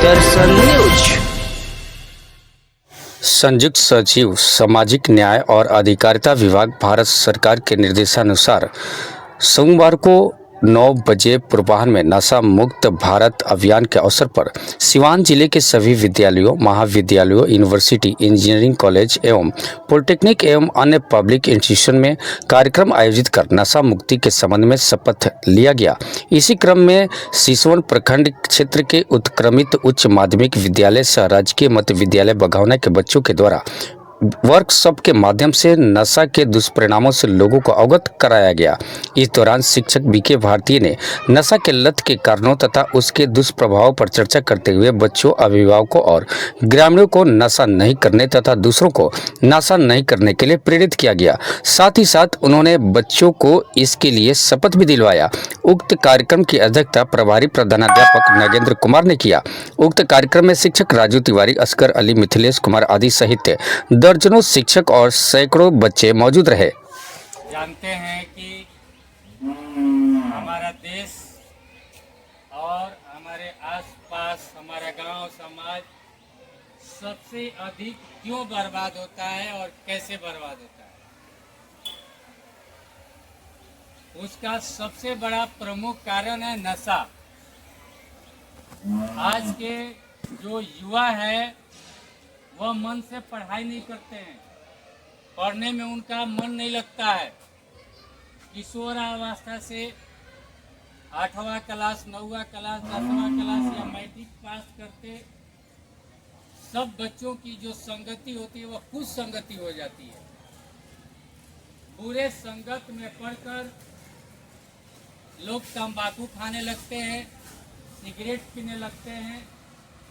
दर्शन news. संयुक्त सचिव सामाजिक न्याय और अधिकारिता विभाग भारत सरकार के निर्देशानुसार सोमवार को 9 बजे पूर्वाह्न में नशा मुक्त भारत अभियान के अवसर पर सिवान जिले के सभी विद्यालयों, महाविद्यालयों, यूनिवर्सिटी, इंजीनियरिंग कॉलेज एवं पॉलिटेक्निक एवं अन्य पब्लिक इंस्टीट्यूशन में कार्यक्रम आयोजित कर नशा मुक्ति के संबंध में शपथ लिया गया। इसी क्रम में सिसवन प्रखंड क्षेत्र के उत्क्रमित उच्च माध्यमिक विद्यालय सह राजकीय मध्य विद्यालय बघौना के बच्चों के द्वारा वर्कशॉप के माध्यम से नशा के दुष्परिणामों से लोगों को अवगत कराया गया। इस दौरान शिक्षक बीके भारती ने नशा के लत के कारणों तथा उसके दुष्प्रभावों पर चर्चा करते हुए बच्चों, अभिभावकों और ग्रामीणों को नशा नहीं करने तथा दूसरों को नशा नहीं करने के लिए प्रेरित किया गया। साथ ही साथ उन्होंने बच्चों को इसके लिए शपथ भी दिलवाया। उक्त कार्यक्रम की अध्यक्षता प्रभारी प्रधानाध्यापक नागेंद्र कुमार ने किया। उक्त कार्यक्रम में शिक्षक राजू तिवारी, असगर अली, मिथिलेश कुमार आदि सहित दर्जनों शिक्षक और सैकड़ों बच्चे मौजूद रहे। जानते हैं कि हमारा देश और हमारे आसपास हमारा गांव समाज सबसे अधिक क्यों बर्बाद होता है और कैसे बर्बाद होता है। उसका सबसे बड़ा प्रमुख कारण है नशा। आज के जो युवा है वह मन से पढ़ाई नहीं करते हैं, पढ़ने में उनका मन नहीं लगता है। किशोरावस्था से 8वां क्लास, 9वां क्लास, 10वां क्लास या मैट्रिक पास करते सब बच्चों की जो संगति होती है वह कुछ संगति हो जाती है। बुरे संगत में पढ़कर लोग तंबाकू खाने लगते हैं, सिगरेट पीने लगते हैं,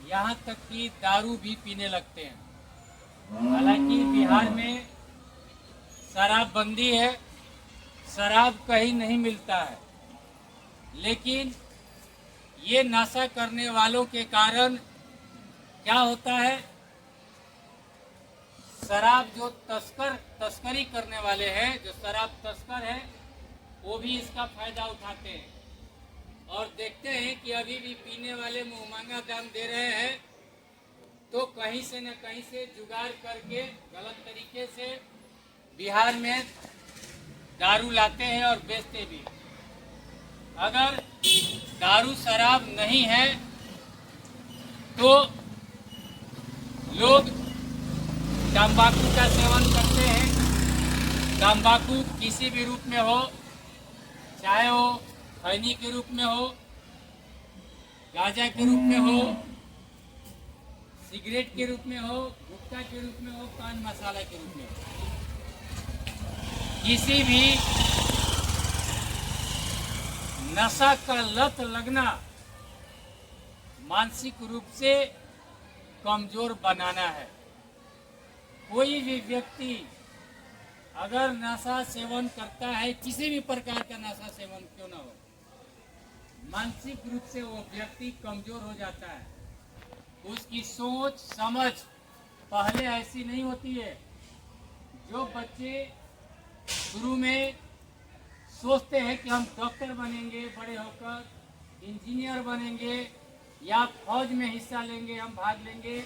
यहाँ तक कि दारू भी पीने लगते हैं। हालांकि बिहार में शराबबंदी है, शराब कहीं नहीं मिलता है, लेकिन ये नशा करने वालों के कारण क्या होता है, शराब जो तस्करी करने वाले हैं, जो शराब तस्कर है, वो भी इसका फायदा उठाते हैं और देखते हैं कि अभी भी पीने वाले मुंहमांगा दाम दे रहे हैं, तो कहीं से न कहीं से जुगाड़ करके गलत तरीके से बिहार में दारू लाते हैं और बेचते भी। अगर दारू शराब नहीं है तो लोग तंबाकू का सेवन करते हैं। तंबाकू किसी भी रूप में हो, चाहे वो खैनी के रूप में हो, गांजा के रूप में हो, सिगरेट के रूप में हो, गुटखा के रूप में हो, पान मसाला के रूप में हो, किसी भी नशा का लत लगना मानसिक रूप से कमजोर बनाना है। कोई भी व्यक्ति अगर नशा सेवन करता है, किसी भी प्रकार का नशा सेवन क्यों ना हो, मानसिक रूप से वो व्यक्ति कमजोर हो जाता है। उसकी सोच समझ पहले ऐसी नहीं होती है। जो बच्चे शुरू में सोचते हैं कि हम डॉक्टर बनेंगे, बड़े होकर इंजीनियर बनेंगे या फौज में हिस्सा लेंगे, हम भाग लेंगे,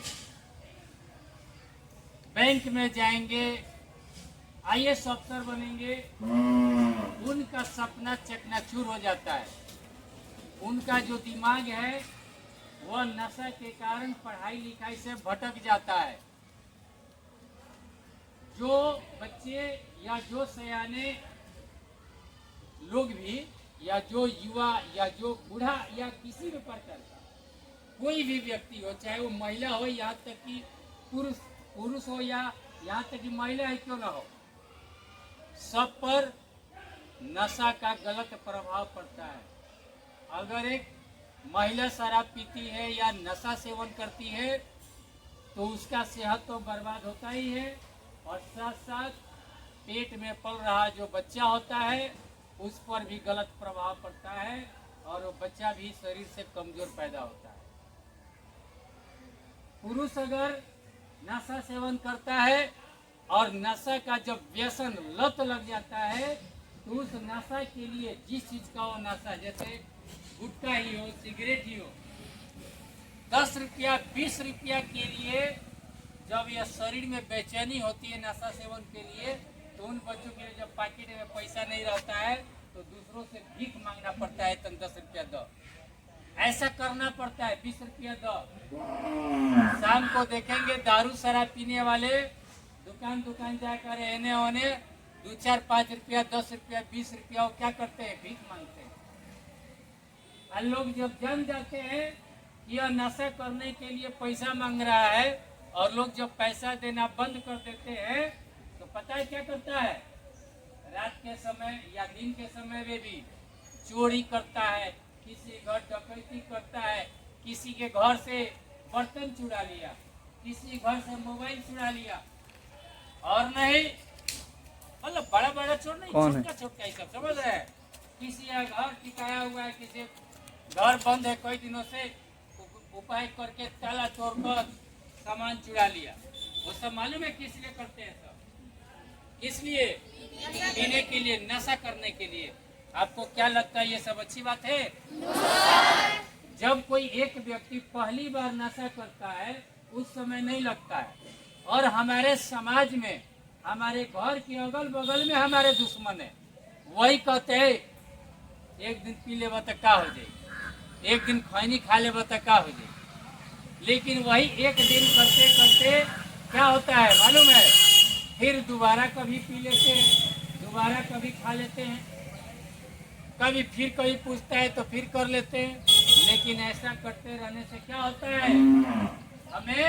बैंक में जाएंगे, IAS अफसर बनेंगे, उनका सपना चकनाचूर हो जाता है। उनका जो दिमाग है वह नशा के कारण पढ़ाई लिखाई से भटक जाता है। जो बच्चे या जो सयाने लोग भी या जो युवा या जो बूढ़ा या किसी भी प्रकार का कोई भी व्यक्ति हो, चाहे वो महिला हो, यहाँ तक कि पुरुष हो या यहाँ तक कि महिला है क्यों ना हो, सब पर नशा का गलत प्रभाव पड़ता है। अगर एक महिला शराब पीती है या नशा सेवन करती है तो उसका सेहत तो बर्बाद होता ही है और साथ साथ पेट में पल रहा जो बच्चा होता है उस पर भी गलत प्रभाव पड़ता है और वो बच्चा भी शरीर से कमजोर पैदा होता है। पुरुष अगर नशा सेवन करता है और नशा का जब व्यसन लत लग जाता है तो उस नशा के लिए जिस चीज का वो नशा, जैसे गुटखा ही हो, सिगरेट ही हो, 10 रुपया 20 रुपया के लिए जब यह शरीर में बेचैनी होती है नशा सेवन के लिए, तो उन बच्चों के लिए जब पैकेट में पैसा नहीं रहता है तो दूसरों से भीख मांगना पड़ता है, तन 10 रुपया दो, ऐसा करना पड़ता है, 20 रुपया दो। शाम को देखेंगे दारू शराब पीने वाले दुकान जाकर एने ओने 2 4 5 रुपया 10 रुपया 20 रुपया वो क्या करते हैं, भीख मांगते हैं। और लोग जब जान जाते हैं कि यह नशा करने के लिए पैसा मांग रहा है और लोग जब पैसा देना बंद कर देते हैं तो पता है क्या करता है, रात के समय या दिन के समय में भी चोरी करता है, किसी घर डकैती करता है, किसी के घर से बर्तन चुरा लिया, किसी घर से मोबाइल चुरा लिया, और नहीं मतलब बड़ा बड़ा चोर नहीं, छोटा छोटा ही सब, समझ रहे हैं। किसी का घर टिकाया हुआ है, किसी घर बंद है कई दिनों से, उपाय करके ताला तोड़कर सामान चुरा लिया। वो सब मालूम है किस लिए करते हैं, सब किस लिए, पीने के लिए, नशा करने के लिए। आपको क्या लगता है ये सब अच्छी बात है? जब कोई एक व्यक्ति पहली बार नशा करता है उस समय नहीं लगता है, और हमारे समाज में हमारे घर के अगल बगल में हमारे दुश्मन है, वही कहते हैं एक दिन पी ले तो का हो जाए, एक दिन खैनी खा ले तो का हो जाए। लेकिन वही एक दिन करते करते क्या होता है मालूम है, फिर दोबारा कभी पी लेते हैं, दोबारा कभी खा लेते हैं, कभी फिर कभी पूछता है तो फिर कर लेते हैं। लेकिन ऐसा करते रहने से क्या होता है, हमें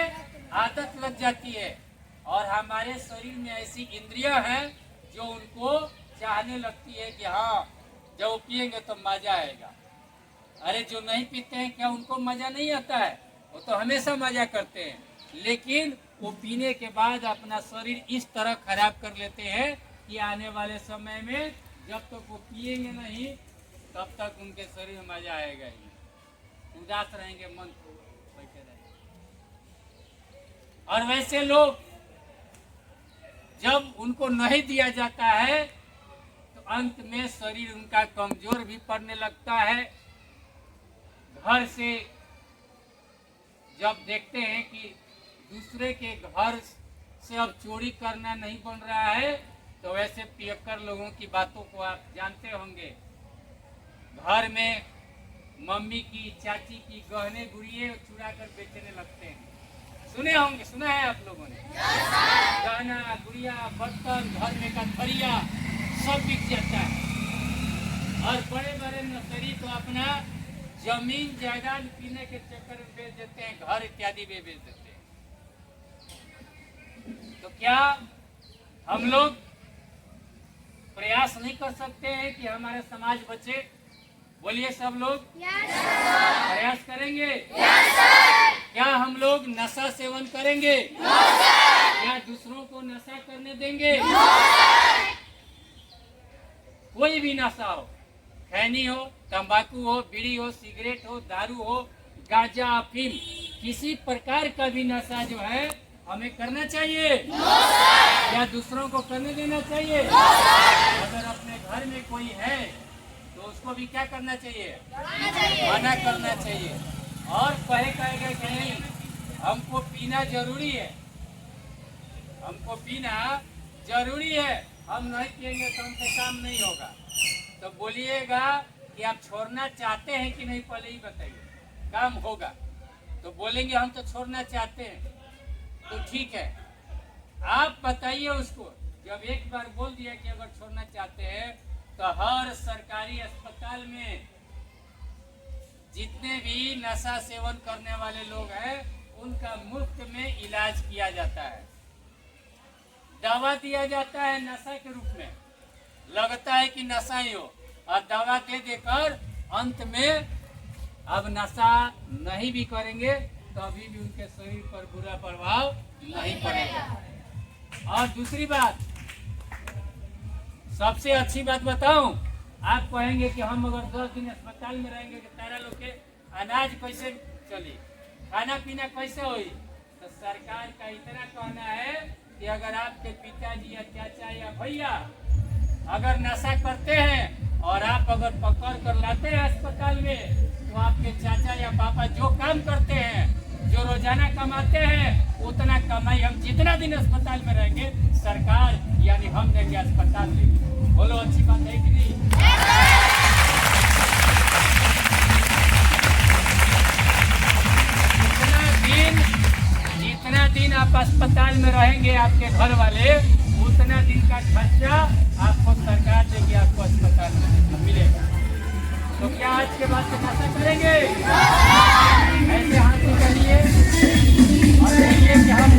आदत लग जाती है और हमारे शरीर में ऐसी इंद्रियां हैं जो उनको चाहने लगती है कि हाँ जब वो पिएंगे तो मजा आएगा। अरे जो नहीं पीते हैं क्या उनको मजा नहीं आता है? वो तो हमेशा मजा करते हैं, लेकिन वो पीने के बाद अपना शरीर इस तरह खराब कर लेते हैं कि आने वाले समय में जब तक वो पिएंगे नहीं तब तक उनके शरीर में मजा आएगा ही, उदास रहेंगे, मन को बैठे रहेंगे। और वैसे लोग जब उनको नहीं दिया जाता है तो अंत में शरीर उनका कमजोर भी पड़ने लगता है। घर से जब देखते हैं कि दूसरे के घर से अब चोरी करना नहीं बन रहा है तो वैसे पियक्कर लोगों की बातों को आप जानते होंगे। घर में मम्मी की चाची की गहने गुड़िये चुरा कर बेचने लगते हैं, सुने होंगे, सुना है आप लोगों ने? गहना गुड़िया बर्तन घर में का थरिया सब बिक जाता है। और बड़े बड़े नर्सरी तो अपना जमीन जायदाद पीने के चक्कर में बेच देते हैं, घर इत्यादि में बेच देते हैं। तो क्या हम लोग प्रयास नहीं कर सकते हैं कि हमारा समाज बचे? बोलिए सब लोग प्रयास करेंगे? क्या हम लोग नशा सेवन करेंगे? क्या दूसरों को नशा करने देंगे? कोई भी नशा हो, खैनी हो, तंबाकू हो, बीड़ी हो, सिगरेट हो, दारू हो, गांजा, अफीम, किसी प्रकार का भी नशा जो है हमें करना चाहिए या दूसरों को करने देना चाहिए? अगर अपने घर में कोई है तो उसको भी क्या करना चाहिए? मना करना चाहिए। और कहेगा कि नहीं हमको पीना जरूरी है, हमको पीना जरूरी है, हम नहीं पिएंगे तो हमसे काम नहीं होगा। तो बोलिएगा कि आप छोड़ना चाहते हैं कि नहीं, पहले ही बताइए, काम होगा। तो बोलेंगे हम तो छोड़ना चाहते हैं, तो ठीक है, आप बताइए उसको। जब एक बार बोल दिया कि अगर छोड़ना चाहते हैं तो हर सरकारी अस्पताल में जितने भी नशा सेवन करने वाले लोग हैं उनका मुफ्त में इलाज किया जाता है, दवा दिया जाता है नशा के रूप में। लगता है कि नशा ही हो और दवा दे देकर अंत में अब नशा नहीं भी करेंगे तो अभी भी उनके शरीर पर बुरा प्रभाव नहीं पड़ेगा। और दूसरी बात, सबसे अच्छी बात बताऊं, आप कहेंगे कि हम अगर 10 दिन अस्पताल में रहेंगे तो तारा लोग के अनाज कैसे चली, खाना पीना कैसे होई? तो सरकार का इतना कहना है कि अगर आपके पिताजी या चाचा या भैया अगर नशा करते हैं और आप अगर पकड़ कर लाते हैं अस्पताल में तो आपके चाचा या पापा जो काम करते हैं रोजाना कमाते हैं उतना कमाई हम जितना दिन अस्पताल में रहेंगे सरकार यानी हम देंगे, अस्पताल देंगे। बोलो अच्छी बात है कि नहीं? जितना दिन आप अस्पताल में रहेंगे आपके घर वाले उतना दिन का खर्चा आपको सरकार देगी, आपको अस्पताल में मिलेगा। तो क्या आज के बाद से ऐसा करेंगे? ऐसे हाथ करिए और कहिए कि हम